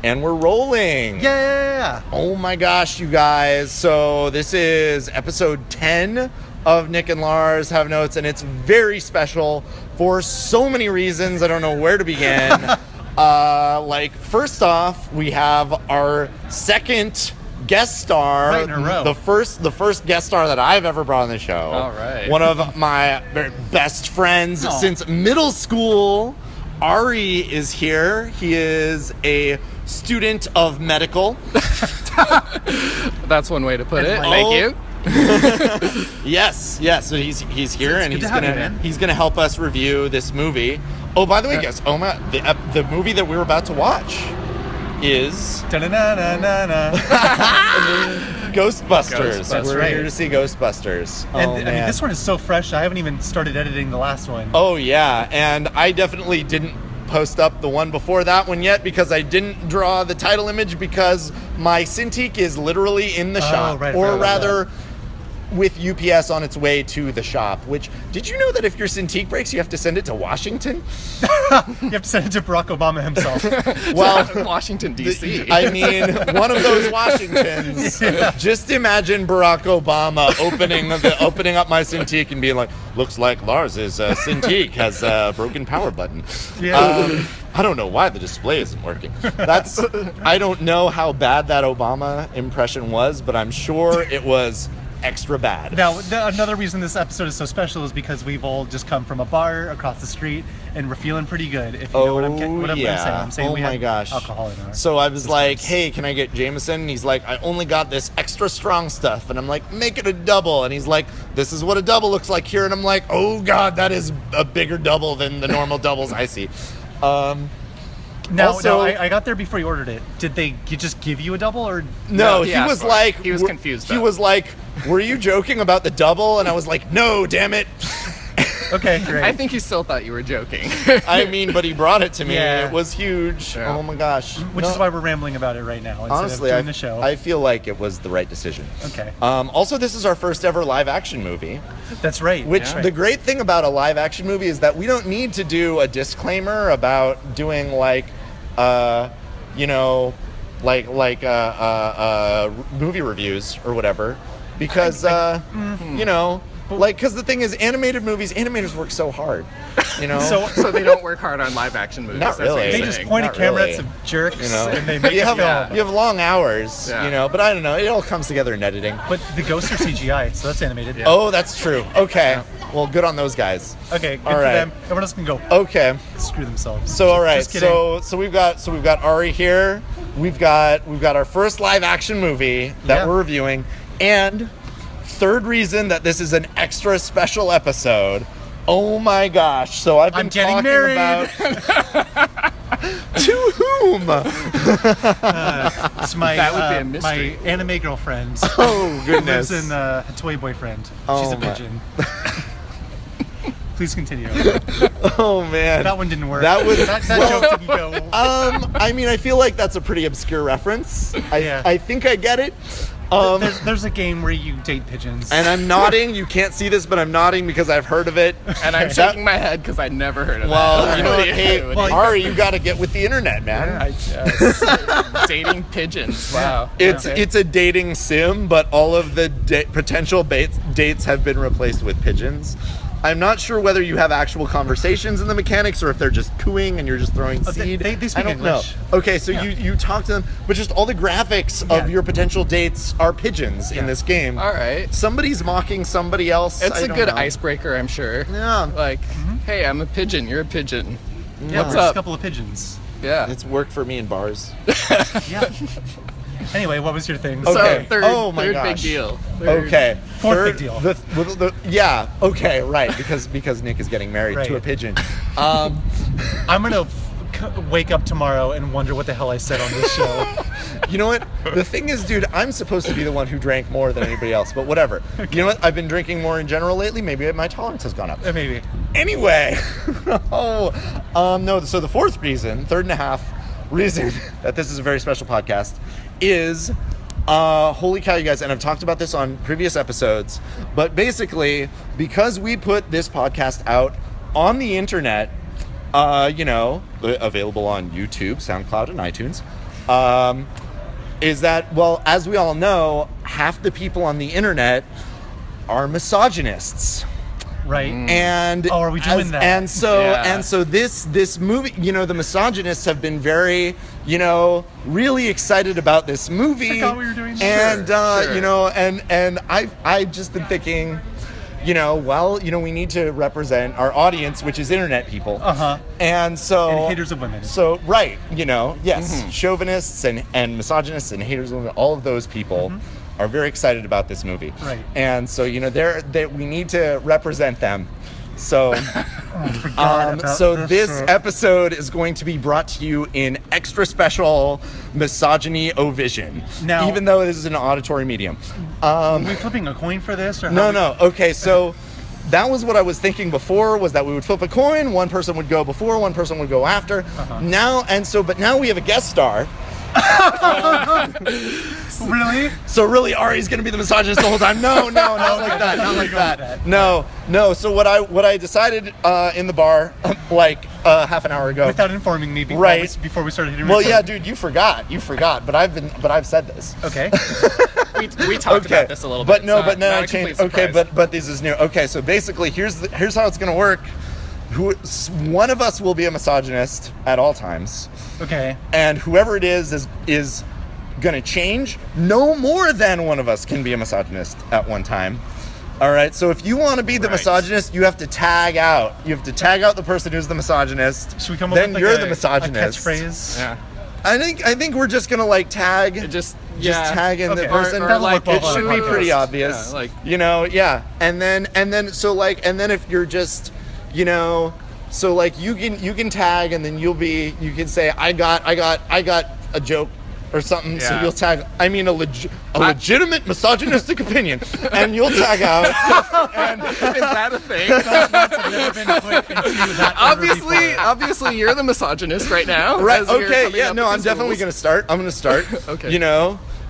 And we're rolling. Yeah. Oh my gosh, you guys. So this is episode 10 of Nick and Lars Have Notes, and it's very special for so many reasons. I don't know where to begin. First off, we have our second guest star. Right in a row. The first guest star that I've ever brought on the show. All right. One of my best friends since middle school. Ari is here. He is a student of medical. That's one way to put it. Thank you. Yes. So he's here, and he's gonna help us review this movie. Oh, by the way, guys, the movie that we're about to watch is Ghostbusters. We're here to see Ghostbusters. And I mean, this one is so fresh. I haven't even started editing the last one. Oh yeah, and I definitely didn't post up the one before that one yet because I didn't draw the title image because my Cintiq is literally in the shop, or rather with UPS on its way to the shop. Which, did you know that if your Cintiq breaks, you have to send it to Washington? You have to send it to Barack Obama himself. Well, Washington, D.C. I mean, one of those Washingtons. Yeah. Just imagine Barack Obama opening up my Cintiq and being like, looks like Lars's Cintiq has a broken power button. Yeah. I don't know why the display isn't working. I don't know how bad that Obama impression was, but I'm sure it was extra bad. Now, another reason this episode is so special is because we've all just come from a bar across the street and we're feeling pretty good. If you know what I'm saying. I'm saying we had alcohol in our So I was like, hey, can I get Jameson? And he's like, I only got this extra strong stuff. And I'm like, make it a double. And he's like, this is what a double looks like here. And I'm like, oh God, that is a bigger double than the normal doubles I see. Now, I got there before you ordered it. Did they just give you a double or? No, he was like... He was confused, though. He was like, were you joking about the double? And I was like, no, damn it. Okay, great. I think he still thought you were joking. I mean, but he brought it to me. Yeah. It was huge. Yeah. Oh my gosh. Which is why we're rambling about it right now. Honestly, of doing the show. I feel like it was the right decision. Okay. Also, this is our first ever live action movie. That's right. The great thing about a live action movie is that we don't need to do a disclaimer about doing movie reviews or whatever, because because the thing is, animators work so hard, so they don't work hard on live action movies. Not really. They just point a camera at some jerks, and they make you have long hours, but I don't know, it all comes together in editing. But the ghosts are CGI, so that's animated. Yeah. Oh, that's true. Okay. Well, good on those guys. Okay, good for them. Everyone else can go. Okay. Screw themselves. So all right. So we've got Ari here. We've got our first live action movie that we're reviewing, and third reason that this is an extra special episode. Oh my gosh. So I'm getting married. About to whom? It's my that would be a mystery. My anime girlfriend. Oh goodness. Lives in a toy boyfriend. She's a pigeon. Please continue. Oh man, that one didn't work. That joke didn't go. I mean, I feel like that's a pretty obscure reference. I think I get it. There's a game where you date pigeons. And I'm nodding. You can't see this, but I'm nodding because I've heard of it. And I'm shaking my head because I never heard of that. Well, you know what? Hey, Ari, you got to get with the internet, man. Dating pigeons. Wow. It's a dating sim, but all of the potential dates have been replaced with pigeons. I'm not sure whether you have actual conversations in the mechanics or if they're just cooing and you're just throwing seed. They speak English. Know. Okay, so you talk to them, but just all the graphics of your potential dates are pigeons in this game. All right. Somebody's mocking somebody else. It's a good icebreaker, I'm sure. Yeah. Like, hey, I'm a pigeon. You're a pigeon. Yeah, what's up? A couple of pigeons. Yeah. It's worked for me in bars. Yeah. Anyway, what was your thing? Okay. So, third big deal. Okay. Fourth big deal. Okay, right. Because Nick is getting married to a pigeon. I'm gonna wake up tomorrow and wonder what the hell I said on this show. You know what? The thing is, dude, I'm supposed to be the one who drank more than anybody else, but whatever. Okay. You know what? I've been drinking more in general lately. Maybe my tolerance has gone up. Maybe. Anyway. No. So the fourth reason, third and a half reason that this is a very special podcast is, holy cow, you guys, and I've talked about this on previous episodes, but basically, because we put this podcast out on the internet, available on YouTube, SoundCloud, and iTunes, is that, well, as we all know, half the people on the internet are misogynists. Right. And are we doing that? And so this movie, the misogynists have been very, really excited about this movie. I forgot we were doing and sure. and I've just been thinking, we need to represent our audience, which is internet people. And so and haters of women. So right, yes, chauvinists and misogynists and haters of women, all of those people are very excited about this movie. Right. And so, we need to represent them. So, this episode is going to be brought to you in extra special MISOGYNY-O-VISION. Now, even though this is an auditory medium. Are we flipping a coin for this? Or no. Okay, so that was what I was thinking before, was that we would flip a coin. One person would go before, one person would go after. But now we have a guest star. Really? So really, Ari's gonna be the misogynist the whole time? No, not like that. Not like that. No. So what I decided in the bar half an hour ago, without informing me, before we started hitting. Well, yeah, dude, you forgot. But I've said this. Okay. we talked about this a little bit. But now I changed. Okay, but this is new. Okay, so basically, here's how it's gonna work. One of us will be a misogynist at all times. Okay. And whoever it is going to change. No more than one of us can be a misogynist at one time. All right. So if you want to be the misogynist, you have to tag out. You have to tag out the person who's the misogynist. Should we come up then with you're the misogynist. A catchphrase? Yeah. I think we're just gonna tag. Just tag in the person. It should be pretty obvious. Yeah, And then if you're just, so you can tag, and then you can say I got a joke or something. Yeah. So you'll tag. I mean a legitimate misogynistic opinion, and you'll tag out. And is that a thing? Obviously, you're the misogynist right now. Right. Okay. Yeah. No, I'm definitely gonna start. I'm gonna start. Okay.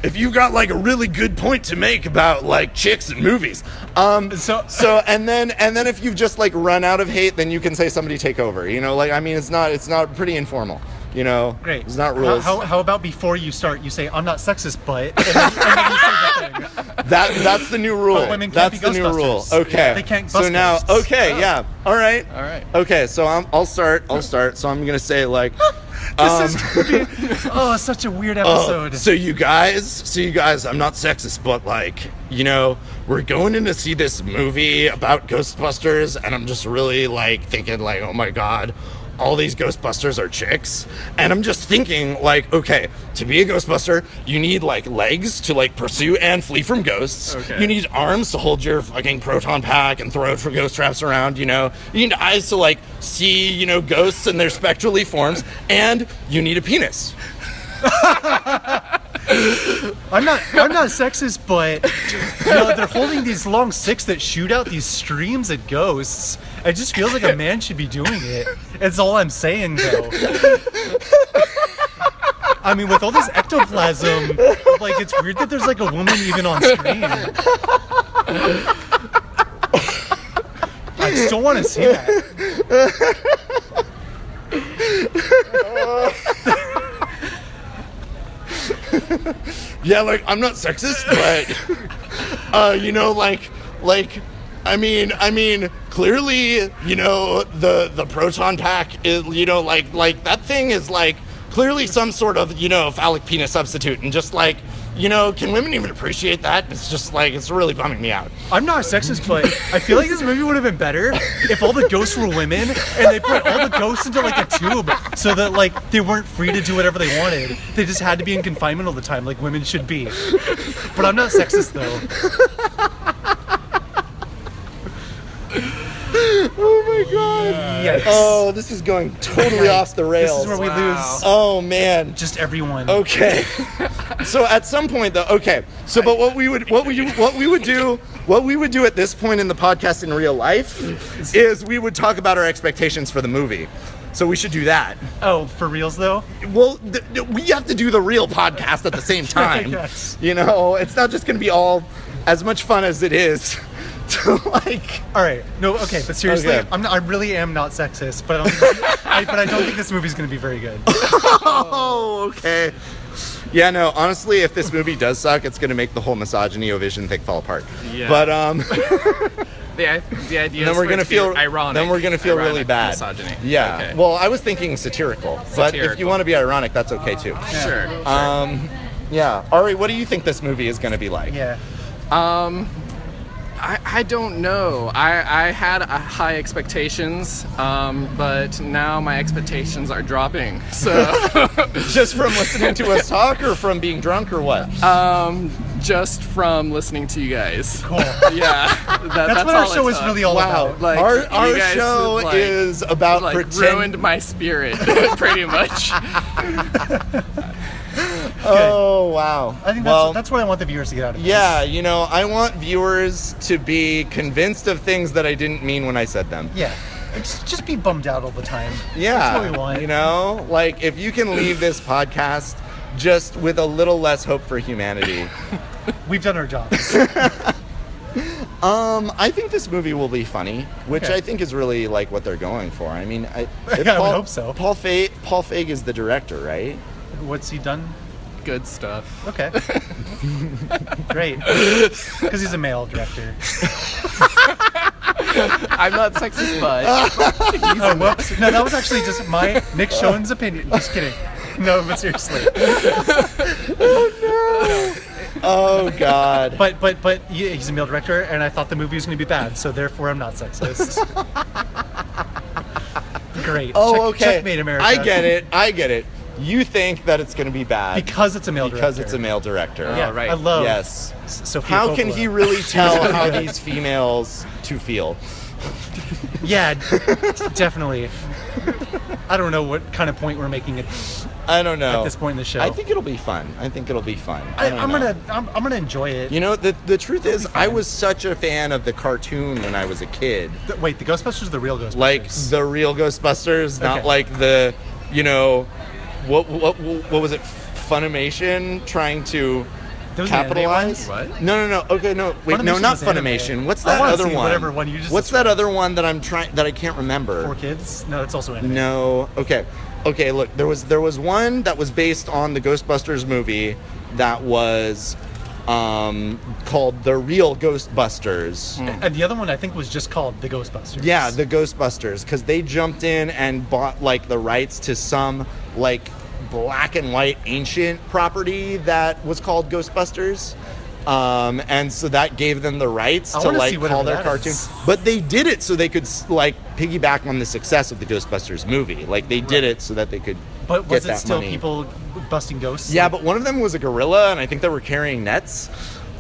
If you got a really good point to make about chicks and movies, and then if you've just run out of hate, then you can say somebody take over. It's not pretty informal. Great. It's not rules. How about before you start, you say I'm not sexist, but and then you say the thing. That's the new rule. But women can't That's be the new rule. Ghostbusters. Okay. They can't. So now, yeah. All right. Okay. So I'll start. So I'm gonna say this is gonna be such a weird episode. So you guys, I'm not sexist, but we're going in to see this movie about Ghostbusters, and I'm just really thinking oh my god, all these Ghostbusters are chicks. And I'm just thinking okay, to be a Ghostbuster, you need legs to pursue and flee from ghosts. Okay. You need arms to hold your fucking proton pack and throw it for ghost traps around, You need eyes to see, ghosts in their spectrally forms, and you need a penis. I'm not sexist, but they're holding these long sticks that shoot out these streams at ghosts. It just feels like a man should be doing it. That's all I'm saying, though. I mean, with all this ectoplasm, it's weird that there's a woman even on screen. I just don't want to see that. Yeah, I'm not sexist, but I mean, clearly, the proton pack is, that thing is clearly some sort of, phallic penis substitute, and just can women even appreciate that? It's just it's really bumming me out. I'm not sexist, but I feel like this movie would have been better if all the ghosts were women and they put all the ghosts into a tube so that they weren't free to do whatever they wanted. They just had to be in confinement all the time like women should be. But I'm not sexist though. Oh my god. Yes. Oh, this is going totally off the rails. This is where we lose. Oh man. Just everyone. Okay. So at some point though, okay. So but what we would do at this point in the podcast in real life is we would talk about our expectations for the movie. So we should do that. Oh, for reals though? Well, we have to do the real podcast at the same time. Yes. It's not just going to be all as much fun as it is. All right, no, okay, but seriously, okay. I really am not sexist, but I don't think this movie's gonna be very good. Oh, okay. Yeah, no, honestly, if this movie does suck, it's going to make the whole Misogyny-O-Vision thing fall apart. Yeah. But, the idea then is we're going to feel ironic. Then we're going to feel ironic really bad. Misogyny. Yeah. Okay. Well, I was thinking satirical. But if you want to be ironic, that's okay, too. Sure. Yeah. Ari, what do you think this movie is going to be like? Yeah. I don't know. I had high expectations, but now my expectations are dropping. So Just from listening to us talk or from being drunk or what? just from listening to you guys. Cool. Yeah. That's what our show is really all Wow. about. Like, our you guys show have, is about ruined my spirit, pretty much. Oh, wow. I think that's what I want the viewers to get out of it. Yeah, I want viewers to be convinced of things that I didn't mean when I said them. Yeah. Just be bummed out all the time. Yeah. That's what we want. Like if you can leave this podcast just with a little less hope for humanity. We've done our jobs. I think this movie will be funny, which Okay. I think is really like what they're going for. I mean, I would hope so. Paul Feig is the director, right? What's he done? Good stuff. Okay. Great. Because he's a male director. I'm not sexist, but Oh, whoops. No, that was actually just Nick Schoen's opinion. Just kidding. No, but seriously. Oh God. But he's a male director, and I thought the movie was going to be bad, so therefore I'm not sexist. Great. Oh, okay. Checkmate, America. I get it. You think that it's going to be bad Because it's a male director. because it's a male director. Yeah, right. I love Yes. Sophia How can Coppola. he really tell how these females to feel? Yeah, definitely. I don't know what kind of point we're making at I don't know. this point in the show. I think it'll be fun. I think it'll be fun. I'm gonna enjoy it. The truth is, I was such a fan of the cartoon when I was a kid. Wait, the Ghostbusters, or the real Ghostbusters? Like the real Ghostbusters, not Okay. like the, what was it? Funimation trying to There was an anime capitalize? one? What? No. Okay, no. Wait, no, Funimation not was anime. Funimation. What's I that wanna other see one? whatever one you just What's that other one that I can't remember? For Kids? No, it's also anime. No. Okay. Look, there was one that was based on the Ghostbusters movie that was called The Real Ghostbusters. And the other one I think was just called the Ghostbusters. Yeah, the Ghostbusters, because they jumped in and bought like the rights to some like black and white ancient property that was called Ghostbusters. And so that gave them the rights I to wanna like see call whatever their that cartoon. is. But they did it so they could like piggyback on the success of the Ghostbusters movie. Like they did it so that they could But was get it that still money. people busting ghosts? Yeah, but one of them was a gorilla, and I think they were carrying nets.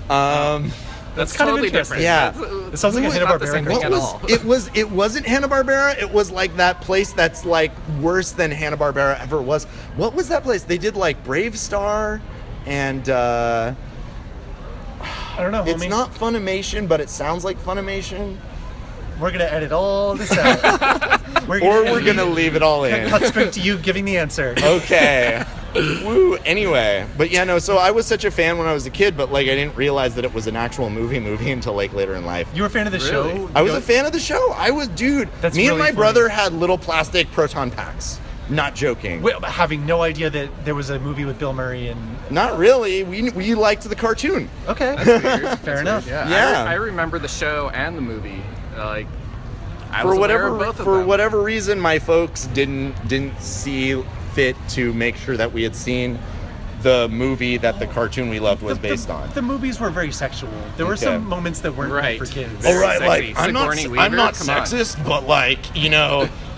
that's kind of totally interesting. different. Yeah. It sounds like a It's not the Hanna-Barbera same thing cartoon. at all. It wasn't Hanna-Barbera. It was like that place that's like worse than Hanna-Barbera ever was. What was that place? They did like Brave Star, and I don't know, it's homie. not Funimation, but it sounds like Funimation. We're gonna edit all this out. We're We're gonna leave it all in. cut straight to you giving the answer. Okay. Woo. Anyway, but yeah, no. So I was such a fan when I was a kid, but like I didn't realize that it was an actual movie until like later in life. You were a fan of the Really? show? I was a fan of the show. I was, dude. That's me and really my funny. brother had little plastic proton packs. Not joking. Wait, having no idea that there was a movie with Bill Murray and... Not really. We liked the cartoon. Okay. Weird. Fair enough. Yeah. Yeah. I remember the show and the movie. Like, I For was aware whatever of both of them. whatever reason, my folks didn't see fit to make sure that we had seen the movie that the cartoon we loved was based on. The movies were very sexual. There were Okay. some moments that weren't Right. meant for kids. Very All right, sexy. like I'm not Sigourney Weaver, come on. sexist, but like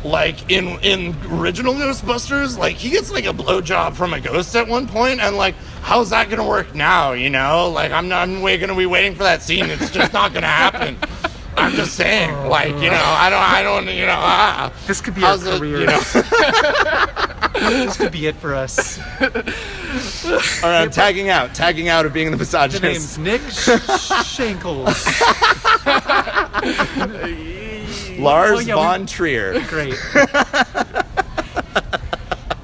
like in original Ghostbusters, like he gets like a blowjob from a ghost at one point, and like how's that gonna work now? Like I'm gonna be waiting for that scene. It's just not gonna happen. I'm just saying, like I don't This could be how's our it, career. This could be it for us. All right, I'm tagging out of being the The misogynist. name's Nick Shankles. Lars Oh, yeah, von Trier. Great.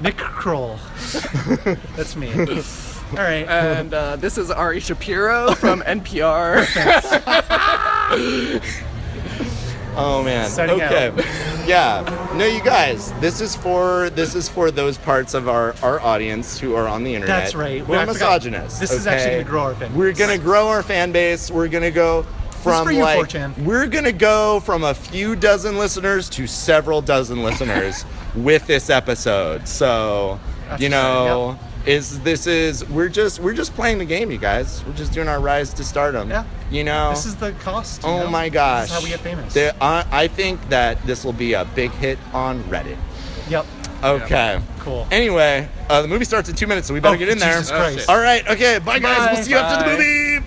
Nick Kroll. That's me. All right. And this is Ari Shapiro from NPR. Oh man. Signing Okay. out. Yeah. No, you guys. This is for those parts of our audience who are on the internet. That's right. We're I forgot. misogynists. This is actually going to grow our fan base. We're gonna grow our fan base. We're gonna go from for you, like 4chan. we're gonna go from a few dozen listeners to several dozen listeners with this episode. So That's you know. right, We're just playing the game, you guys. We're just doing our rise to stardom. Yeah. You know. This is the cost. Oh my gosh. This is how we get famous. I think that this will be a big hit on Reddit. Yep. Okay. Cool. Anyway, the movie starts in 2 minutes, so we better get in there. Jesus Christ. All right. Okay. Bye, guys. Bye. We'll see you after the Bye. movie.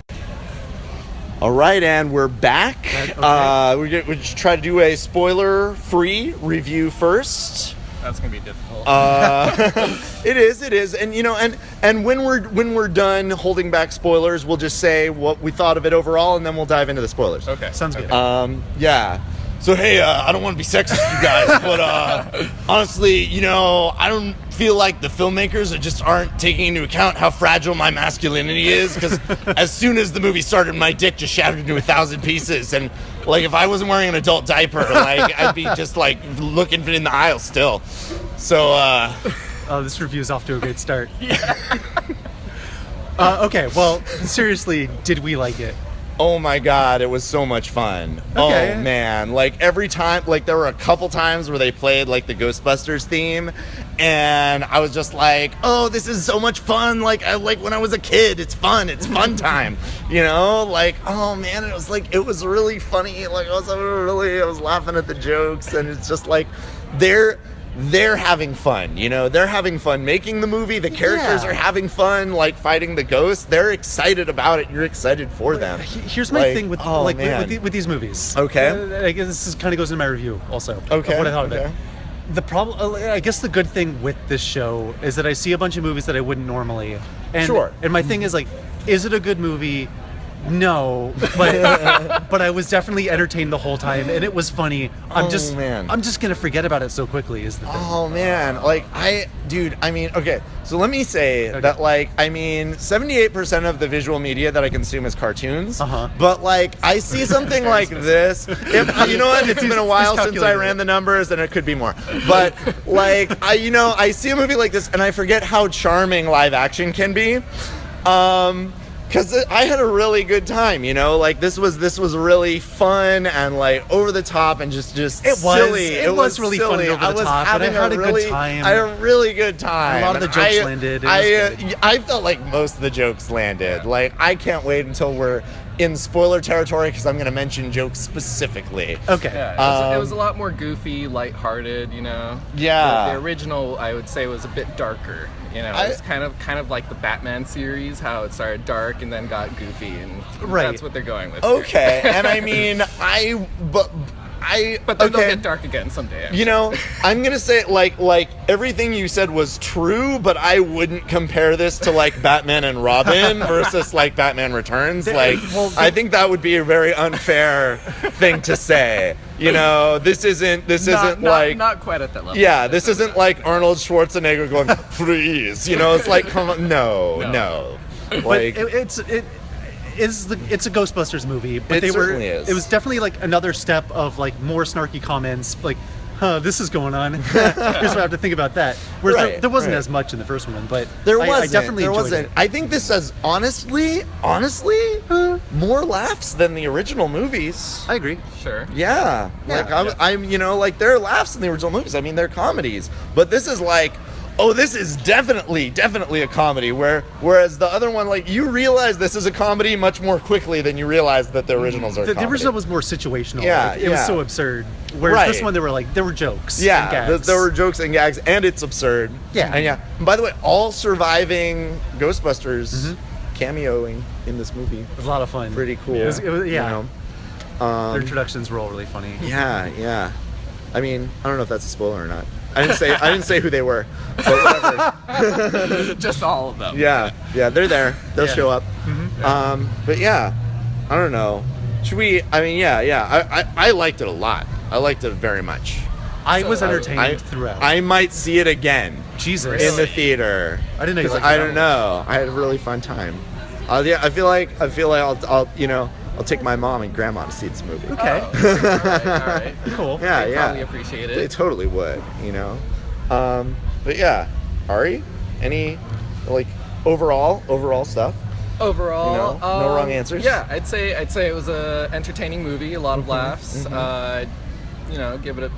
All right, and we're back. Okay. We're just try to do a spoiler-free review first. That's gonna be difficult. It is, and you know, and when we're done holding back spoilers, we'll just say what we thought of it overall, and then we'll dive into the spoilers. Okay. Sounds good. Yeah. So hey, I don't want to be sexist, you guys, but honestly, you know, I don't feel like the filmmakers just aren't taking into account how fragile my masculinity is. Because as soon as the movie started, my dick just shattered into 1,000 pieces, and like if I wasn't wearing an adult diaper, like I'd be just like looking in the aisle still. So this review is off to a great start. Okay, well, seriously, did we like it? oh my god, it was so much fun. Okay. Oh man, like every time, like there were a couple times where they played like the Ghostbusters theme, and I was just like, oh, this is so much fun. Like when I was a kid, it's fun time, you know? Like, oh man, it was really funny. Like I was laughing at the jokes, and it's just like they're having fun, you know? They're having fun making the movie. The characters are having fun, like, fighting the ghosts. They're excited about it. You're excited for them. Here's my thing with with these movies. Okay. I guess this kind of goes in my review also. Okay. Of what I thought of Okay. it. The problem, I guess the good thing with this show is that I see a bunch of movies that I wouldn't normally. And, Sure. And my thing is like, is it a good movie? No, but I was definitely entertained the whole time, and it was funny. I'm just gonna forget about it so quickly. Is the thing. Oh man, okay. So let me say that, 78% of the visual media that I consume is cartoons. But like, I see something like this. You know what? It's been a while since I ran the numbers, and it could be more. But like, I see a movie like this, and I forget how charming live action can be. Because I had a really good time, you know, like this was really fun and like over the top and just silly. It was really fun and over the top, but I had a good time. I had a really good time. A lot of the jokes landed. I felt like most of the jokes landed. Like I can't wait until we're in spoiler territory because I'm going to mention jokes specifically. Okay. Yeah, it was a lot more goofy, lighthearted, you know. Yeah. The original, I would say, was a bit darker. You know, it was kind of like the Batman series, how it started dark and then got goofy, and that's what they're going with. Okay, and I mean, but then they'll get dark again someday. Actually. You know, I'm gonna say like everything you said was true, but I wouldn't compare this to like Batman and Robin versus like Batman Returns. I think that would be a very unfair thing to say. You know, this isn't not quite at that level. Yeah, this isn't like Arnold Schwarzenegger going freeze. You know, it's like come on, no. Like It's a Ghostbusters movie, but It certainly is. It was definitely like another step of like more snarky comments, like, this is going on. Here's what I have to think about that. Whereas there wasn't as much in the first one, but I definitely enjoyed it. I think this has honestly, more laughs than the original movies. I agree. Sure. Yeah. I'm you know, like there are laughs in the original movies. I mean, they're comedies, but this is like, oh, this is definitely a comedy. Whereas the other one, like, you realize this is a comedy much more quickly than you realize that the originals are comedy. The original was more situational. Yeah, it was so absurd. Whereas this one, there were jokes. Yeah, and gags. there were jokes and gags, and it's absurd. Yeah. And by the way, all surviving Ghostbusters cameoing in this movie. It was a lot of fun. Pretty cool. It was, You know? Their introductions were all really funny. Yeah. I mean, I don't know if that's a spoiler or not. I didn't say who they were, but whatever. Just all of them. Yeah, they're there. They'll show up. But yeah, I don't know. Should we? I mean, I liked it a lot. I liked it very much. I was entertained throughout. I might see it again. Jesus. In the theater. I didn't know. I don't know. I had a really fun time. I feel like I'll I'll take my mom and grandma to see this movie. Okay. All right. Cool. Yeah, They yeah. probably appreciate They it. totally would, you know. But yeah, Ari, any like overall stuff? Overall, You know, no wrong answers? Yeah, I'd say it was a entertaining movie, a lot of laughs. You know, give it a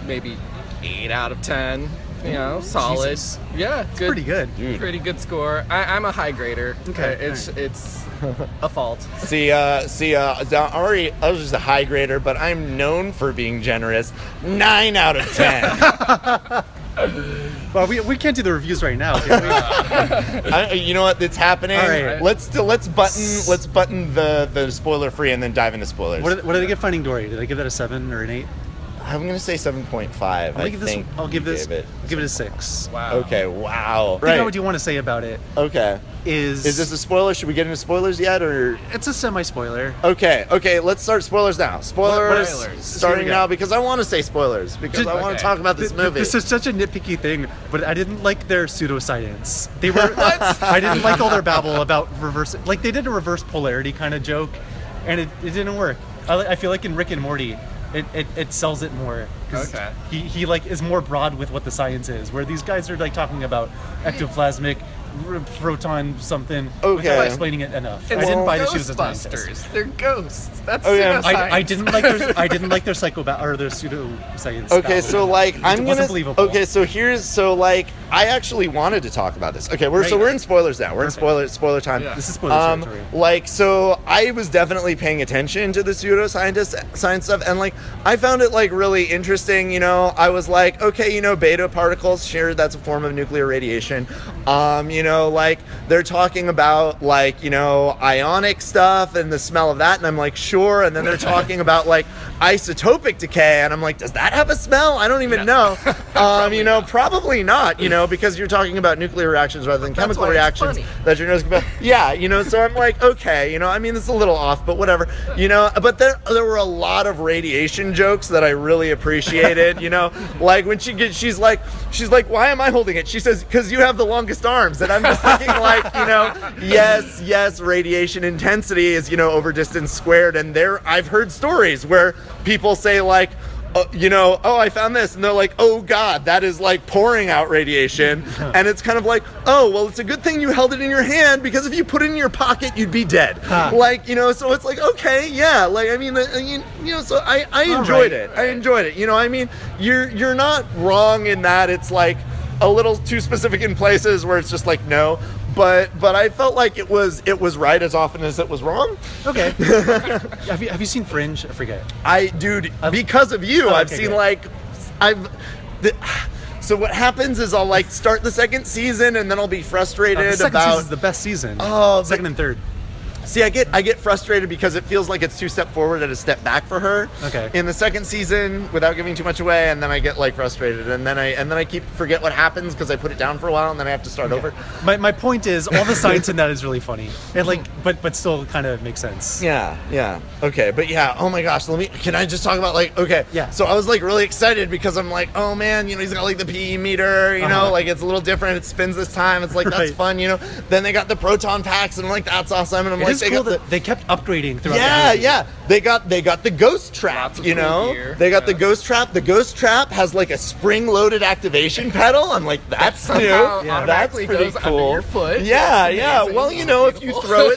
maybe 8 out of 10. You know, solid. Jesus. Yeah, good. Pretty good. Dude. Pretty good score. I'm a high grader. Okay, It's a fault. See, Ari, I was just a high grader, but I'm known for being generous. 9 out of 10. Well, we can't do the reviews right now, can we? You know what? It's happening. All right. Let's button the spoiler free and then dive into spoilers. What did I give Finding Dory? Did I give that a 7 or an 8? I'm gonna say 7.5. I'll give it a 6. Wow. Okay. Wow. Think about what you want to say about it. Okay. Is this a spoiler? Should we get into spoilers yet, or? It's a semi-spoiler. Okay. Let's start spoilers now. Spoilers Spoilers. starting Here we go. now because I want to say spoilers because I want to talk about this movie. This is such a nitpicky thing, but I didn't like their pseudoscience. They were. I didn't like all their babble about reverse. Like they did a reverse polarity kind of joke, and it didn't work. I feel like in Rick and Morty, it sells it more. 'Cause Okay. He like is more broad with what the science is, where these guys are like talking about ectoplasmic proton something Okay. without explaining it enough. I didn't buy that she was a scientist. Ghostbusters. They're ghosts. That's yeah. pseudoscience. I didn't like their or their pseudoscience. Okay, babble. so like I'm It wasn't gonna. believable. Okay, so like I actually wanted to talk about this. Okay, we're Right. in spoilers now. We're in Perfect. spoiler time. Yeah. This is spoiler territory. Like so, I was definitely paying attention to the science stuff, and like I found it like really interesting. You know, I was like, okay, you know, beta particles, sure, that's a form of nuclear radiation. You know, like they're talking about like, you know, ionic stuff and the smell of that, and I'm like, sure. And then they're talking about like isotopic decay, and I'm like, does that have a smell? I don't even know. You know, probably not. You know, because you're talking about nuclear reactions rather than chemical why it's reactions funny. that you're noticing about. Yeah, you know, so I'm like, okay, you know, I mean, it's a little off, but whatever. You know, but there were a lot of radiation jokes that I really appreciated. You know, like when she's like, why am I holding it? She says, because you have the longest arms, and I'm just thinking like, you know, yes, radiation intensity is, you know, over distance squared, and I've heard stories where people say like, you know, oh, I found this, and they're like, oh God, that is like pouring out radiation, and it's kind of like, oh, well, it's a good thing you held it in your hand, because if you put it in your pocket, you'd be dead. Like, you know, so it's like, okay, yeah, like, I mean, you know, so I enjoyed it. I enjoyed it. You know, I mean, you're not wrong in that it's like a little too specific in places where it's just like no. But I felt like it was right as often as it was wrong. Okay. Have you seen Fringe? I forget. Because of you, Oh, I've okay, seen good. like, so what happens is I'll like start the second season and then I'll be frustrated The second about. season's the best season. Oh, but- second and third. See, I get frustrated because it feels like it's 2 steps forward and a step back for her. Okay. In the second season, without giving too much away, and then I get like frustrated, and then I forget what happens because I put it down for a while, and then I have to start over. My point is, all the science in that is really funny, and like, but still kind of makes sense. Yeah. Okay, but yeah, oh my gosh, can I just talk about like, okay. Yeah. So I was like really excited because I'm like, oh man, you know, he's got like the PE meter, you know, like it's a little different. It spins this time. It's like, that's Right. fun, you know. Then they got the proton packs, and I'm like, that's awesome. And I'm It like, is cool that they kept upgrading throughout. the movie. Yeah. They got the ghost trap, Lots of you cool know. gear. They got Yeah. the ghost trap. The ghost trap has like a spring-loaded activation pedal. I'm like, that's somehow new. That's automatically pretty goes under cool. your foot. Yeah. It's amazing. Well, you know, if you throw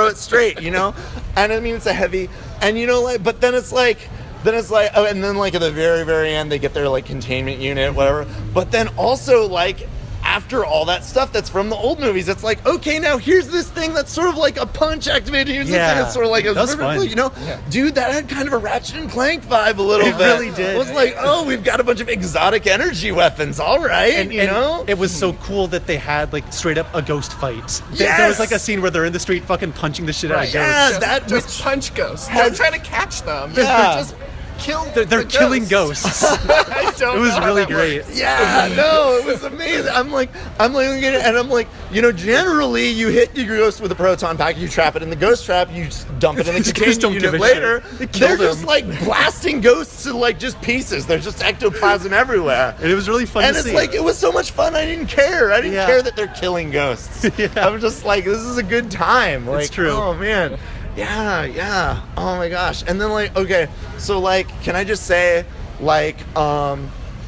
it straight, you know. And I mean, it's a heavy, and you know, like, but then it's like, oh, and then like at the very, very end, they get their like containment unit, whatever. But then also like, after all that stuff that's from the old movies, it's like, okay, now here's this thing that's sort of like a punch activated. Here's this thing that's sort of like a That was fun. you know, dude, that had kind of a Ratchet and Clank vibe a little It bit. really did. It was like, oh, we've got a bunch of exotic energy weapons. All right, And you know, it was so cool that they had like straight up a ghost fight. There Yes! was like a scene where they're in the street fucking punching the shit out of Yeah, ghosts. Just punch ghosts. has- Don't try to catch them. Yeah. They're just kill. They're the killing ghosts. I don't It was know how really that great. works. Yeah, no, it was amazing. I'm looking at it, and I'm like, you know, generally you hit your ghost with a proton pack, you trap it in the ghost trap, you just dump it in the Just containment don't unit give a later. shit. They killed They're just him. like blasting ghosts to like just pieces. There's just ectoplasm everywhere. And it was really fun And to it's see. like, it was so much fun. I didn't care. I didn't Yeah. care that they're killing ghosts. Yeah. I'm just like, this is a good time. Like, It's true. Oh man. Yeah. Oh my gosh. And then like, okay, so like, can I just say, like,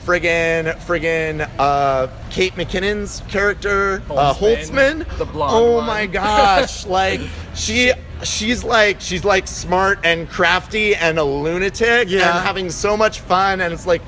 friggin' Kate McKinnon's character, Holtzman. The blonde Oh one. my gosh. Like, she's like smart and crafty and a lunatic and having so much fun, and it's like,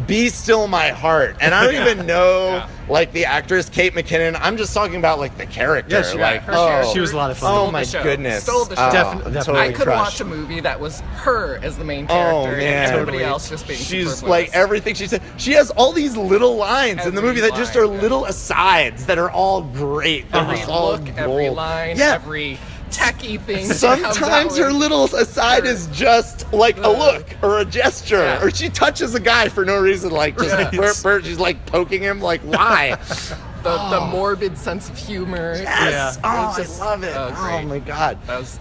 be still my heart. And I don't even know like the actress Kate McKinnon. I'm just talking about like the character. Yeah, she was a lot of fun. Oh my Stole the show. goodness. Stole the show. Definitely. Totally I could crushed. watch a movie that was her as the main Oh character and man, everybody else just being she's superfluous. like everything she said. She has all these little lines in the movie that just are little asides that are all great. They're every just all look, every gold. line, Yeah. every techie thing. that comes out Sometimes her with. little aside is just like a look or a gesture, or she touches a guy for no reason, like just she's like poking him, like why? the morbid sense of humor. Yes. Yeah. Oh, It's just- I love it. oh, Oh great. my god. That was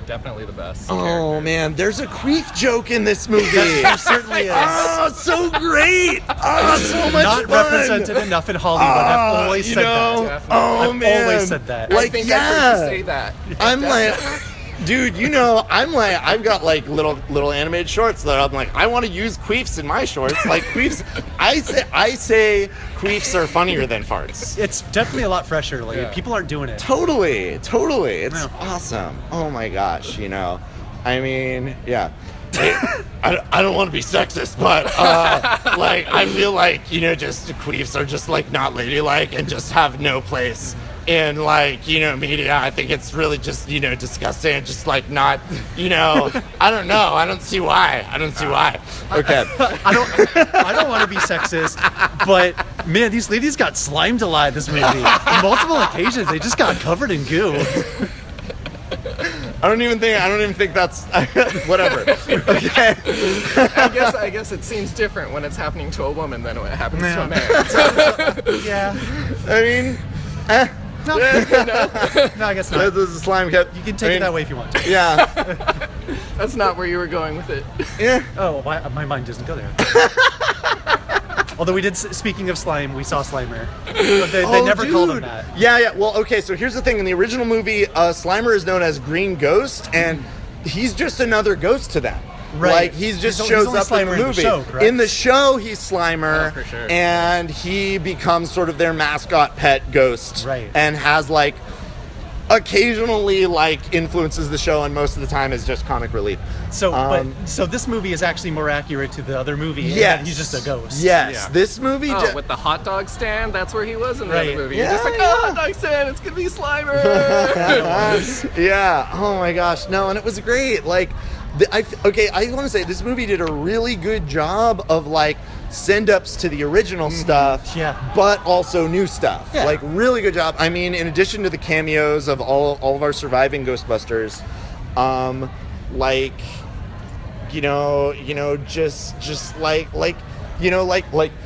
definitely the best. Oh character. man, there's a queef joke in this movie. There certainly is. Oh, so great! Oh, so much Not fun. represented enough in Hollywood. I've always said that. Definitely. Oh I've man, always said that. Like, I think I heard you say that. I'm like, dude, you know, I've got like little animated shorts that I'm like, I want to use queefs in my shorts. Like queefs, I say queefs are funnier than farts. It's definitely a lot fresher. Like people aren't doing it. Totally. It's Yeah. awesome. Oh my gosh, you know, I mean, yeah. I don't want to be sexist, but like I feel like, you know, just queefs are just like not ladylike and just have no place in like, you know, media. I think it's really just, you know, disgusting and just like not, you know, I don't know. I don't see why. Okay. I don't want to be sexist, but man, these ladies got slimed a lot in this movie. On multiple occasions, they just got covered in goo. I don't even think that's whatever. Okay. I guess it seems different when it's happening to a woman than when it happens to a man. Yeah. I mean, No, I guess not. this is a slime cup. You can take it that way if you want to. Yeah. That's not where you were going with it. Yeah. Oh, my mind doesn't go there. Although we did, speaking of slime, we saw Slimer. But they never called him that. Yeah. Well, okay, so here's the thing. In the original movie, Slimer is known as Green Ghost, and he's just another ghost to them. Right. Like, he just He's shows only up in Slimer the in the movie. show, correct? In the show, he's Slimer, Oh, for sure. and he becomes sort of their mascot pet ghost. Right. And has, like, occasionally, like, influences the show, and most of the time is just comic relief. So, so this movie is actually more accurate to the other movie. Yes. And he's just a ghost. Yes. Yeah. This movie... Oh, with the hot dog stand, that's where he was in the Right. other movie. Yeah, You're just like, yeah. oh, hot dog stand, it's gonna be Slimer. Yeah. Oh my gosh. No, and it was great. Like, I want to say this movie did a really good job of like send-ups to the original stuff, Yeah. but also new stuff. Yeah. Like, really good job. I mean, in addition to the cameos of all of our surviving Ghostbusters, like, you know, just like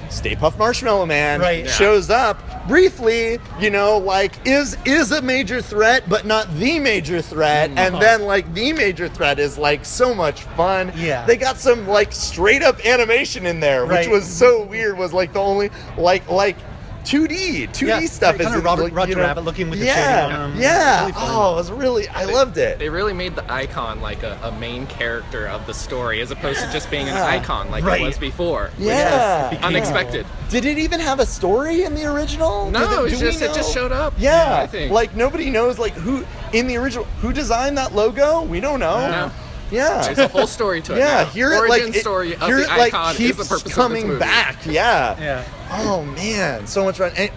Stay Puft Marshmallow Man Right. Yeah. shows up briefly, you know, like is a major threat, but not the major threat. And then like the major threat is like so much fun. Yeah. They got some like straight up animation in there, which Right. was so weird. Was like the only like 2D stuff kind is of Roger you know, Rabbit looking with the shading yeah, on him. yeah. Really fun. Oh, it was really I loved it. They really made the icon like a main character of the story, as opposed to just being an icon like Right. it was before. Yeah. became- Unexpected. Did it even have a story in the original? No, Did it do we just know? showed up. Yeah, I think. like nobody knows like who in the original who designed that logo. We don't know. No. Yeah, There's a whole story to it. yeah. now. Here Origin it like story of here the it like icon keeps is the purpose coming of this movie. back. Yeah. Yeah. Oh man, so much fun. And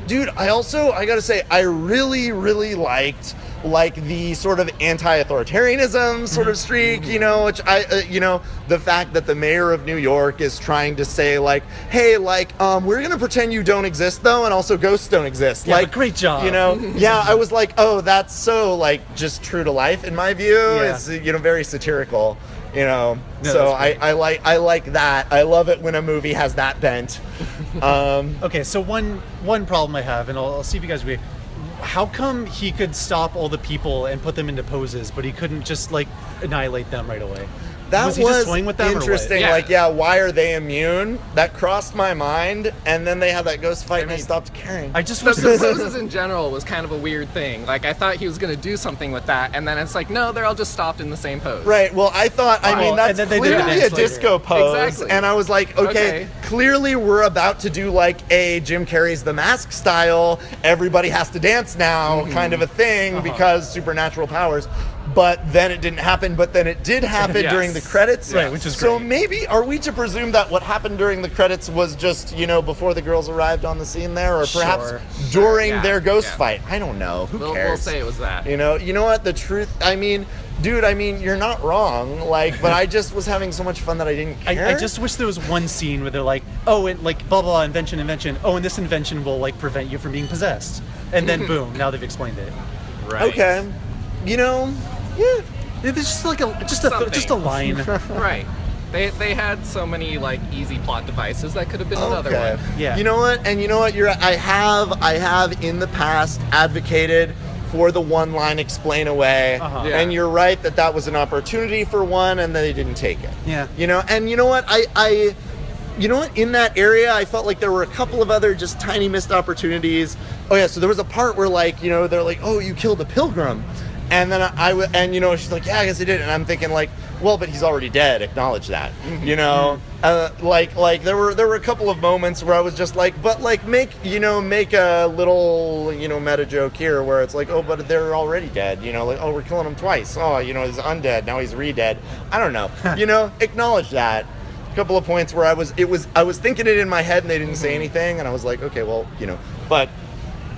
dude, I gotta say I really liked like the sort of anti-authoritarianism sort of streak, you know, which the fact that the mayor of New York is trying to say like, hey, like, we're gonna pretend you don't exist though, and also ghosts don't exist. Yeah, like, but great job. You know, yeah, I was like, oh, that's so like just true to life in my view. Yeah. It's very satirical. You know, No, so that's I like that. I love it when a movie has that bent. Okay, so one problem I have, and I'll see if you guys agree. How come he could stop all the people and put them into poses, but he couldn't just like annihilate them right away? That Was he just toying with them or what? interesting. Yeah. Like, yeah, why are they immune? That crossed my mind, and then they had that ghost fight, and I mean, stopped caring. I just The wish poses in general was kind of a weird thing. Like, I thought he was going to do something with that, and then it's like, no, they're all just stopped in the same pose. Right. Well, I thought. I mean, Well, that's and then they did the clearly a dance later. disco pose, Exactly. and I was like, okay, clearly we're about to do like a Jim Carrey's The Mask style. Everybody has to dance now, kind of a thing because supernatural powers. But then it didn't happen. But then it did happen Yes. during the credits. Right, which is so great. maybe are we to presume that what happened during the credits was just before the girls arrived on the scene there, or perhaps Sure. during Yeah, their ghost yeah. fight? I don't know. Who We'll cares? say it was that. You know what? The truth, I mean, dude, you're not wrong. Like, but I just was having so much fun that I didn't care. I just wish there was one scene where they're like, oh, and like blah blah invention. Oh, and this invention will like prevent you from being possessed. And then boom, now they've explained it. Right. Okay. Yeah. It's just like just a line. Right. They had so many like easy plot devices that could have been another one. Yeah. You know what? And you know what? I have in the past advocated for the one line explain away. Uh-huh. Yeah. And you're right that was an opportunity for one, and they didn't take it. Yeah. And you know what? In that area, I felt like there were a couple of other just tiny missed opportunities. Oh yeah, so there was a part where they're like, oh, you killed a pilgrim. And then she's like, yeah, I guess I did. And I'm thinking like, well, but he's already dead. Acknowledge that. Like there were a couple of moments where I was just like, but like make a little meta joke here where it's like, oh, but they're already dead. Like, oh, we're killing him twice. Oh, he's undead, now he's re-dead. I don't know. Acknowledge that. A couple of points where I was thinking it in my head and they didn't say anything, and I was like, okay, well, but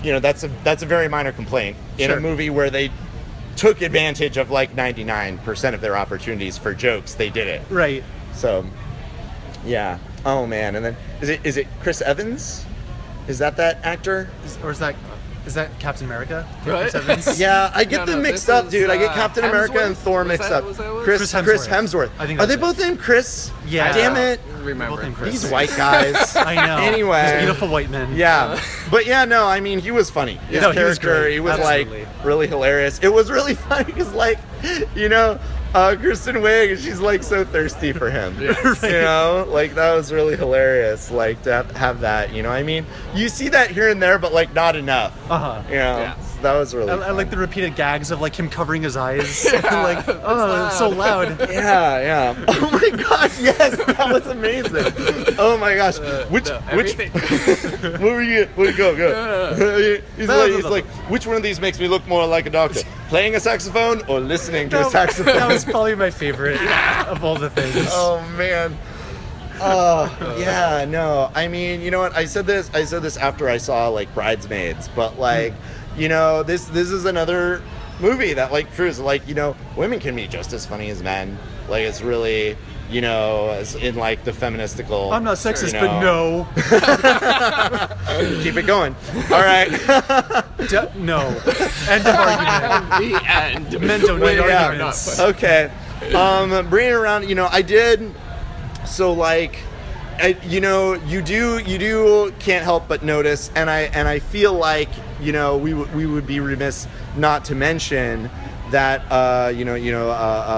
that's a very minor complaint in Sure. a movie where they took advantage of like 99% of their opportunities for jokes. They did it. Right. So, yeah. Oh man. And then is it Chris Evans? Is that actor? Or is that Captain America? Right. Chris Evans? Yeah, I get No, them no, mixed this up, is, dude. I get Captain America Hemsworth? and Thor Was mixed that- up. was that what- Chris Hemsworth. I think Are they that's both named Chris? Yeah. Damn it. Remember. Both named Chris. These white guys. I know. Anyway. These beautiful white men. Yeah, but yeah, no, I mean, he was funny. His No, he was character, great. he was Absolutely. like really hilarious. It was really funny because, like, Kristen Wiig, she's like so thirsty for him. Right. Like that was really hilarious. Like to have that. I mean, you see that here and there, but like not enough. Uh-huh. Yeah. So that was really. I like the repeated gags of like him covering his eyes. Like, It's oh, it's so loud. Yeah. Oh my gosh, yes, that was amazing. Oh my gosh, which everything. what were you? Go. He's like, which one of these makes me look more like a doctor? Playing a saxophone or listening to a saxophone? That was probably my favorite of all the things. Oh man. Yeah, no. I mean, you know what? I said this after I saw like Bridesmaids, but like, this is another movie that like proves like, women can be just as funny as men. Like it's really, as in like the feministical. I'm not sexist, but no. Keep it going. All right. No. End of argument. The end. Men don't need Yeah. arguments. Okay. Bringing it around, I did. So like, you do can't help but notice, and I feel like we would be remiss not to mention that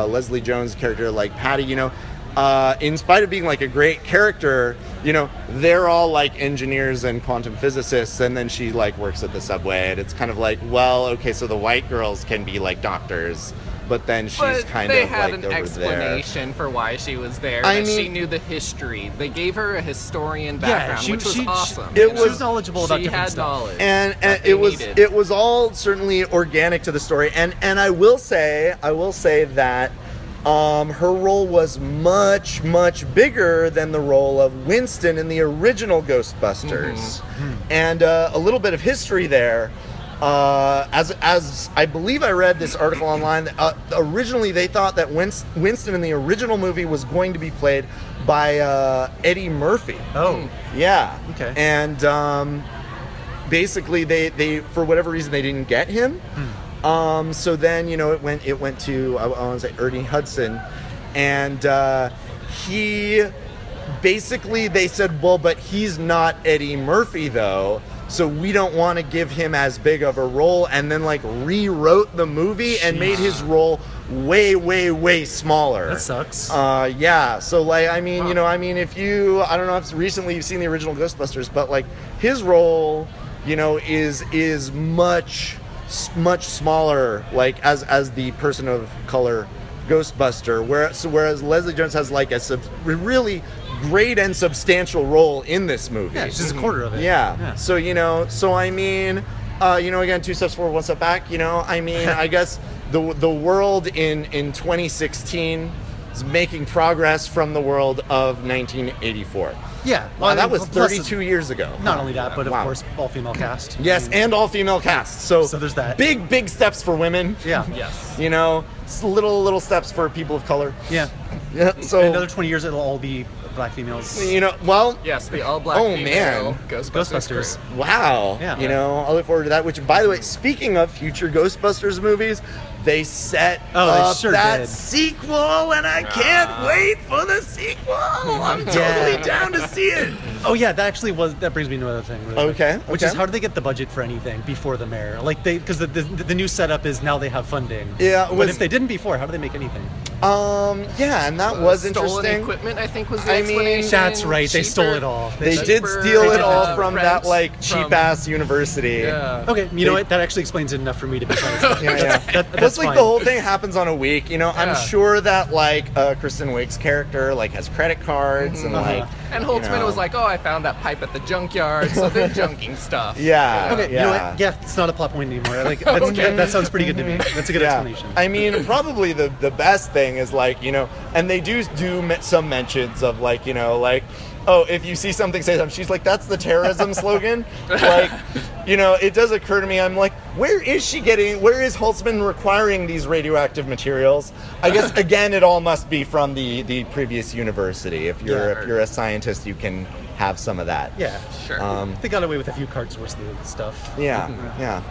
Leslie Jones' character, like Patty, in spite of being like a great character, they're all like engineers and quantum physicists, and then she like works at the subway, and it's kind of like, well, okay, so the white girls can be like doctors, but then she's But kind they of had like an over explanation for why she was there. I that she mean- knew the history. They gave her a historian Yeah, background, she- which was she- awesome. It She was knowledgeable about she different had stuff. knowledge, and that it they was needed. it was all certainly organic to the story, and I will say that her role was much bigger than the role of Winston in the original Ghostbusters. And a little bit of history there. As I believe I read this article online, originally they thought that Winston in the original movie was going to be played by Eddie Murphy. Oh. Yeah. Okay. And basically they for whatever reason they didn't get him. So then it went to I want to say Ernie Hudson, and he basically they said, well, but he's not Eddie Murphy though. so we don't want to give him as big of a role, and then like rewrote the movie and made his role way smaller. That sucks. Yeah. So like, I mean, you know, I mean, if you, I don't know if recently you've seen the original Ghostbusters, but like his role, you know, is much smaller, like as the person of color Ghostbuster, whereas Leslie Jones has like a really great and substantial role in this movie. Yeah, she's a quarter of it. Yeah. So, you know, so I mean, you know, again, 2 steps forward, 1 step back, you know, I mean, I guess the world in 2016 is making progress from the world of 1984. Yeah. Wow, that was plus 32 years ago. Not only that, but of Wow. course, all-female cast. Yes, and all-female cast. So there's that. Big steps for women. Yeah. Yes. You know, little steps for people of color. Yeah. Yeah. So In another 20 years, it'll all be black females. you know, well, Yes, the all-black Oh, female man. Ghostbusters. Ghostbusters. wow. Yeah. You know, I look forward to that. Which, by the way, speaking of future Ghostbusters movies, they set up sure that did. sequel, and I can't wait for the sequel. I'm totally down to see it. Oh yeah, that brings me to another thing. Really quick. Okay, Which okay. is, how do they get the budget for anything before the mayor? Like because the new setup is now they have funding. Yeah, But if they didn't before, how do they make anything? Yeah, and that was Stolen interesting. equipment, I think, was the I mean, explanation. That's right, they stole Cheaper. it all. They Cheaper. did steal it all Rent from that like from- cheap ass university. Yeah. Okay, you know what? That actually explains it enough for me to be honest. Yeah. That's Plus, like fine. the whole thing happens on a week. You know, I'm Yeah. sure that like Kristen Wiig's character like has credit cards and like. And Holtzman you know. was like, "Oh, I found that pipe at the junkyard, so they're junking stuff." Yeah. Okay, you know what? Yeah, it's not a plot point anymore. Like that sounds pretty good to me. That's a good explanation. I mean, probably the best thing is like, you know, and they do some mentions of like, you know, like, oh, if you see something, say something. She's like, that's the terrorism slogan. Like, you know, it does occur to me, I'm like, where is Holtzman requiring these radioactive materials? I guess, again, it all must be from the previous university. If you're a scientist, you can have some of that. Yeah, Sure. they got away with a few cards worth of stuff. Yeah.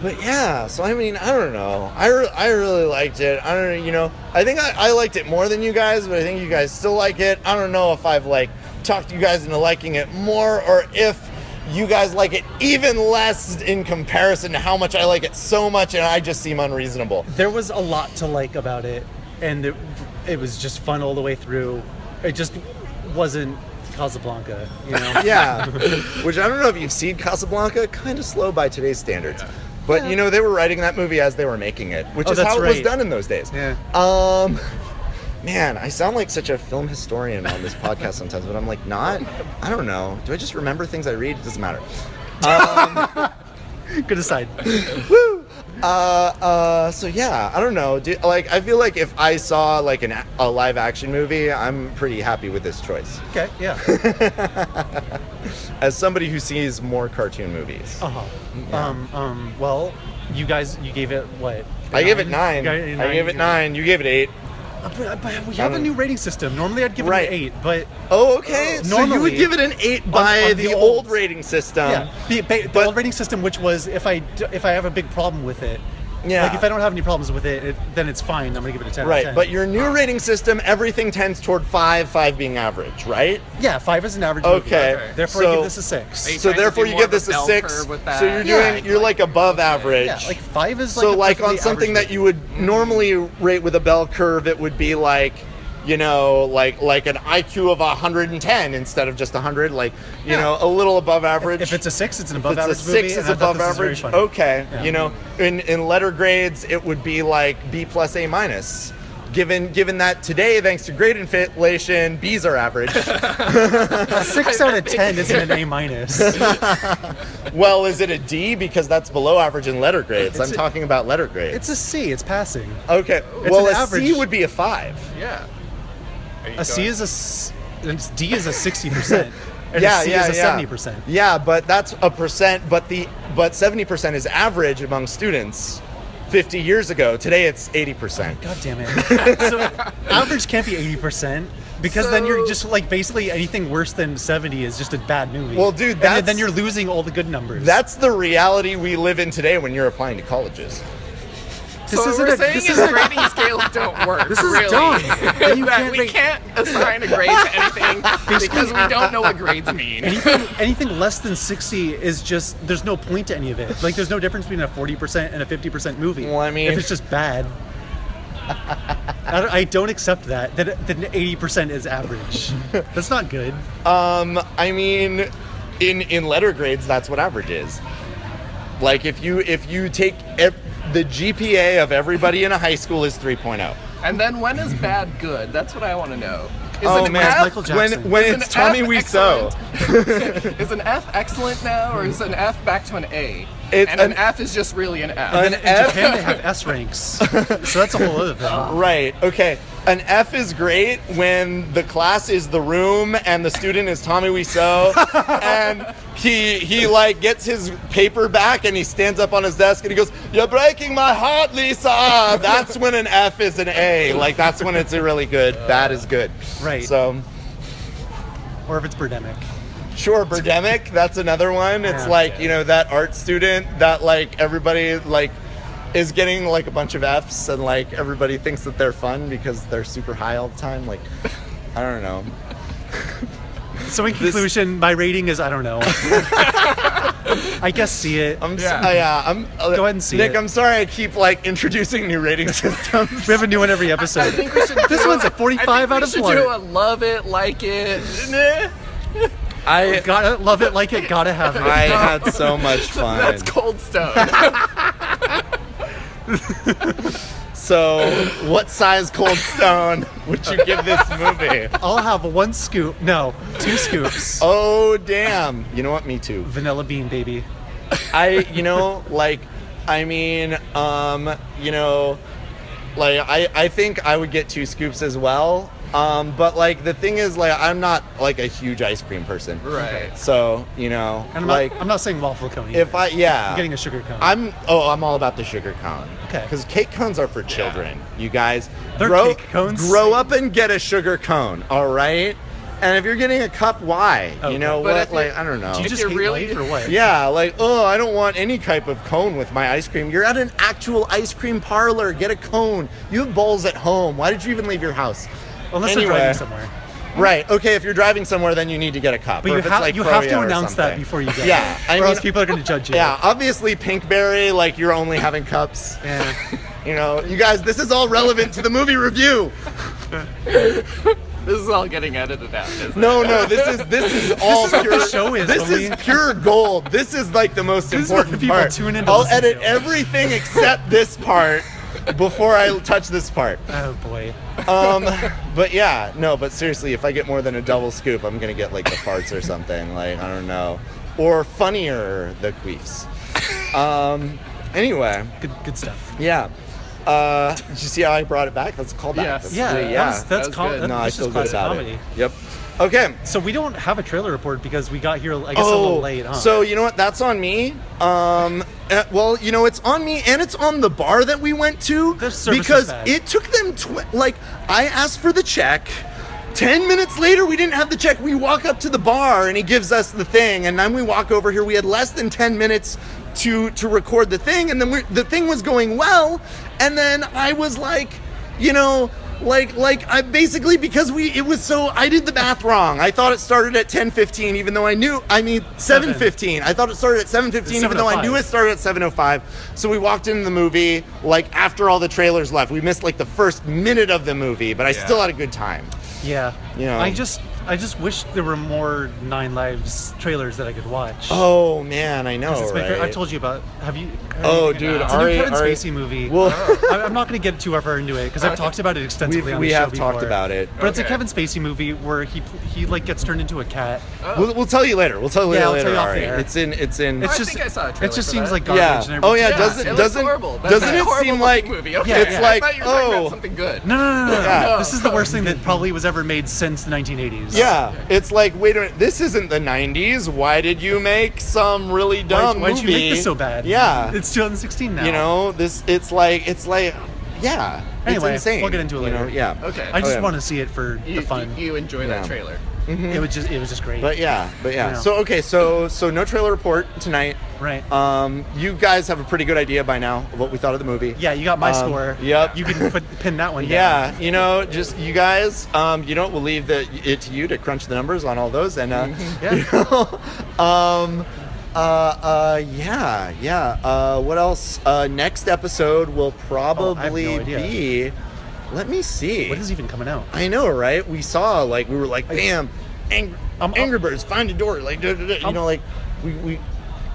But yeah, so I mean, I don't know. I really liked it. I don't know, you know, I think I liked it more than you guys, but I think you guys still like it. I don't know if I've like talked you guys into liking it more, or if you guys like it even less in comparison to how much I like it so much and I just seem unreasonable. There was a lot to like about it, and it was just fun all the way through. It just wasn't Casablanca, you know? Yeah. Which I don't know if you've seen Casablanca, kind of slow by today's standards. But, you know, they were writing that movie as they were making it, which is that's how it was right. done in those days. Yeah. Man, I sound like such a film historian on this podcast sometimes, but I'm like, not. I don't know. Do I just remember things I read? It doesn't matter. Good aside. Woo! So yeah, I don't know. I feel like if I saw like a live action movie, I'm pretty happy with this choice. Okay, yeah. As somebody who sees more cartoon movies. Well, you gave it what? I gave it 9. You gave it I gave it 9. You gave it 8. But we have a new rating system. Normally I'd give it Right. an 8, but Oh, okay. So you would Normally, give it an 8 by on the the old old- rating system. yeah, the but- old rating system, which was if I have a big problem with it, Yeah. like if I don't have any problems with it, then it's fine. I'm gonna give it a 10. out of Right, 10. but your new rating system, everything tends toward 5 being average, right? yeah, 5 is an average. Okay. Movie. Therefore, I So- give this a 6. Are you So trying to therefore do you more give of a this a bell 6. curve with So you're that? doing you're like above average. Yeah, like 5 is like So a like on perfectly something average that you would normally rate with a bell curve, it would be like, you know, like an IQ of 110 instead of just 100, like, you know, a little above average. If it's a 6, it's an above It's average a 6 movie. is and I thought above this was very average. funny. Okay, Yeah. you know, in letter grades, it would be like B plus A minus. Given that today, thanks to grade inflation, B's are average. A 6 out of 10 isn't an A minus. Well, is it a D? Because that's below average in letter grades. I'm talking about letter grades. It's a C. It's passing. Okay, It's well, an a C average. would be a 5. Yeah. A C is and D is a 60%. And Yeah, a C yeah, is a yeah. 70%. Yeah, but that's a percent. But 70% is average among students 50 years ago. Today it's 80%. God damn it. So average can't be 80%. Because then you're just like basically anything worse than 70 is just a bad movie. Well, dude, And that's- then you're losing all the good numbers. That's the reality we live in today when you're applying to colleges. So what we're saying is grading scales don't work. This is really. dumb. And you That we can't assign a grade to anything because we don't know what grades mean. Anything less than 60 is just, there's no point to any of it. Like, there's no difference between a 40% and a 50% movie. Well, I mean, if it's just bad. I don't accept that 80% is average. That's not good. I mean, in letter grades, that's what average is. Like, if you take the GPA of everybody in a high school is 3.0. And then when is bad good? That's what I want to know. Is Oh an man, F, Michael Jackson. when is it's an Tommy F Wiseau. excellent? Is an F excellent now, or is an F back to an A? And an F is just really an F. In Japan, they have S ranks. So that's a whole other thing. Right, okay. An F is great when the class is the room and the student is Tommy Wiseau and he like gets his paper back and he stands up on his desk and he goes, "You're breaking my heart, Lisa." That's when an F is an A. Like, that's when it's a really good. Bad is good. Right. So, Or if it's Birdemic. sure, Birdemic, that's another one. It's Yeah. like, you know, that art student that like everybody like is getting like a bunch of Fs and like everybody thinks that they're fun because they're super high all the time. Like, I don't know. So in conclusion, my rating is, I don't know. I guess see it. Go Go ahead and see Nick, it. I'm sorry I keep like introducing new rating systems. We have a new one every episode. I think we should This one's a 45 out of 100. We should do a love it, like it. I Gotta love it, like it, gotta have it. I had so much fun. That's Cold Stone. So, what size Cold Stone would you give this movie? I'll have 1 scoop. No, 2 scoops. Oh damn! You know what? Me too. Vanilla bean, baby. I think I would get 2 scoops as well. But like the thing is, like, I'm not like a huge ice cream person. Right. So, you know, And I'm not saying waffle cone. if I'm getting a sugar cone. I'm all about the sugar cone. Okay. Because cake cones are for children. You guys, They're grow, cake cones? grow up and get a sugar cone. All right. And if you're getting a cup, why? Okay. You know But what? if you- Like, I don't know. Do you just you're hate really- life or what? Yeah, like, oh, I don't want any type of cone with my ice cream. You're at an actual ice cream parlor. Get a cone. You have bowls at home. Why did you even leave your house? Unless Anyway. you're driving somewhere. Right. Okay. If you're driving somewhere, then you need to get a cup. But Or you if it's have like you have Froyo to or announce that something. before you go. Yeah, I or else mean- people are going to judge you. Yeah. Obviously, Pinkberry. Like, you're only having cups. Yeah. You know, you guys. This is all relevant to the movie review. This is all getting edited out, isn't it? No. This is all is what pure. the show is, This homie. is pure gold. This is like the most This is what important people part. tune in to I'll listen edit to. everything except this part before I touch this part. Oh boy. But yeah, no, but seriously, if I get more than a double scoop, I'm gonna get like the farts or something. Like, I don't know. Or funnier, the queefs. Anyway, Good stuff. yeah. Did you see how I brought it back? That's a callback. Yes. That's Yeah, pretty- that's That was good. No, I that's feel just good classic about comedy. it. Yep. Okay. So we don't have a trailer report because we got here, I guess, a little late, huh? So you know what? That's on me. Well, you know, it's on me, and it's on the bar that we went to The service because is bad. it took them like I asked for the check. 10 minutes later, we didn't have the check. We walk up to the bar, and he gives us the thing, and then we walk over here. We had less than 10 minutes to record the thing, and then the thing was going well, and then I was like, you know. Like I basically, because it was so, I did the math wrong. I thought it started at 10:15, even though 7:15. I thought it started at 7:15, even though I knew it started at 7:05. So we walked into the movie, like, after all the trailers left. We missed like the first minute of the movie, but I still had a good time. yeah. You know. I just wish there were more Nine Lives trailers that I could watch. Oh man, I know, It's my favorite. right? I've told you about. Have you? Oh, dude, It's a new Ari, Kevin Ari- Spacey movie. Well, I'm not going to get too far into it because I've talked about it extensively on we the show have talked before. about it. But it's a Okay. Kevin Spacey movie where he like gets turned into a cat. We'll tell you later. We'll tell you Yeah, I'll later. tell you off Ari. the air. It's in. It's I just think I saw a it trailer just for seems that. like garbage. Yeah. And Oh yeah. Yeah, Doesn't it looks doesn't horrible. That's doesn't a it horrible seem like movie? Okay, it's like, I thought you were talking oh. about something good. No. Yeah. This is the worst thing that probably was ever made since the 1980s. Yeah, it's like, wait a minute, this isn't the 90s. Why did you make some really dumb Why'd movie? you make this so bad? Yeah. It's 2016 now. You know, it's like, yeah. Anyway, it's insane. we'll get into it You know, later. yeah. Okay. I just Okay. want to see it for the fun. You enjoy that Yeah. trailer. It was just great. But yeah. Yeah. So no trailer report tonight. Right. You guys have a pretty good idea by now of what we thought of the movie. Yeah, you got my score. Yep. You can pin that one down. Yeah, you know, just you guys, we'll leave it to you to crunch the numbers on all those, and what else? Next episode will probably be. Let me see. What is even coming out? I know, right? We saw we were like, bam, Angry Birds, find a door, like, we.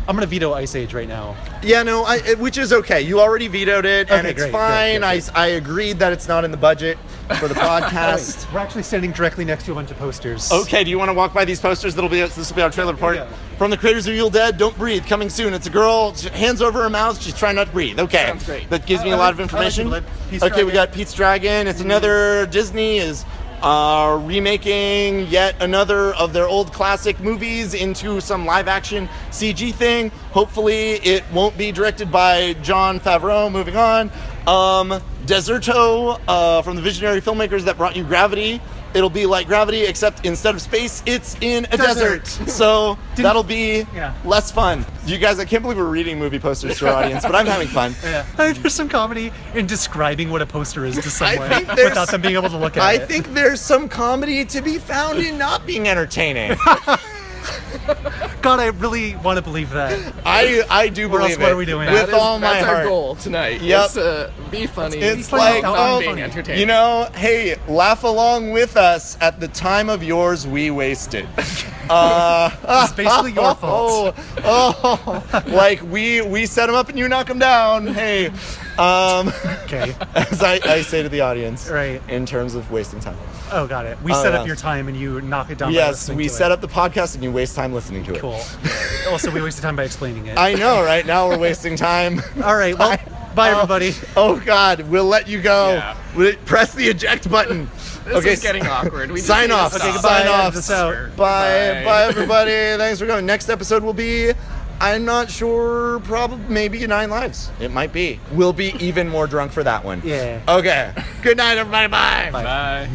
I'm gonna veto Ice Age right now. Yeah, no, which is okay. You already vetoed it, and Okay, it's great, fine. good. I agreed that it's not in the budget for the podcast. We're actually standing directly next to a bunch of posters. Okay, do you want to walk by these posters? This will be our trailer report. Yeah. From the creators of Evil Dead, Don't Breathe, coming soon. It's a girl, hands over her mouth, she's trying not to breathe. Okay. Sounds great. That gives me a lot of information. Pete's Okay, Dragon. we got Pete's Dragon. It's another Disney is remaking yet another of their old classic movies into some live action CG thing. Hopefully it won't be directed by Jon Favreau. Moving on. Deserto from the visionary filmmakers that brought you Gravity. It'll be like Gravity, except instead of space, it's in a desert. So that'll be less fun. You guys, I can't believe we're reading movie posters to our audience, but I'm having fun. Yeah. I think there's some comedy in describing what a poster is to someone think there's- without them being able to look at I it. think there's some comedy to be found in not being entertaining. God, I really want to believe that. I do Or else believe it. what are we doing? With all my that's heart. our goal tonight. Yep. Is to be funny. It's funny like, without being funny. entertaining. you know, hey, laugh along with us at the time of yours we wasted. It's basically your fault. Like we set them up and you knock them down. Hey, Okay. as I say to the audience, Right. in terms of wasting time. Oh, got it. We set up your time and you knock it down. by Yes, listening we to set it. up the podcast and you waste time listening to it. Cool. Also, we wasted time by explaining it. I know, right? Now we're wasting time. All right. Well, bye everybody. Oh God, we'll let you go. Yeah. Press the eject button. This is getting awkward. We just sign need to off. stop. Okay, goodbye. Sign off. Edit this out. Bye, everybody. Thanks for coming. Next episode will be, I'm not sure, probably maybe 9 Lives. It might be. We'll be even more drunk for that one. Yeah. Okay. Good night, everybody. Bye. Bye.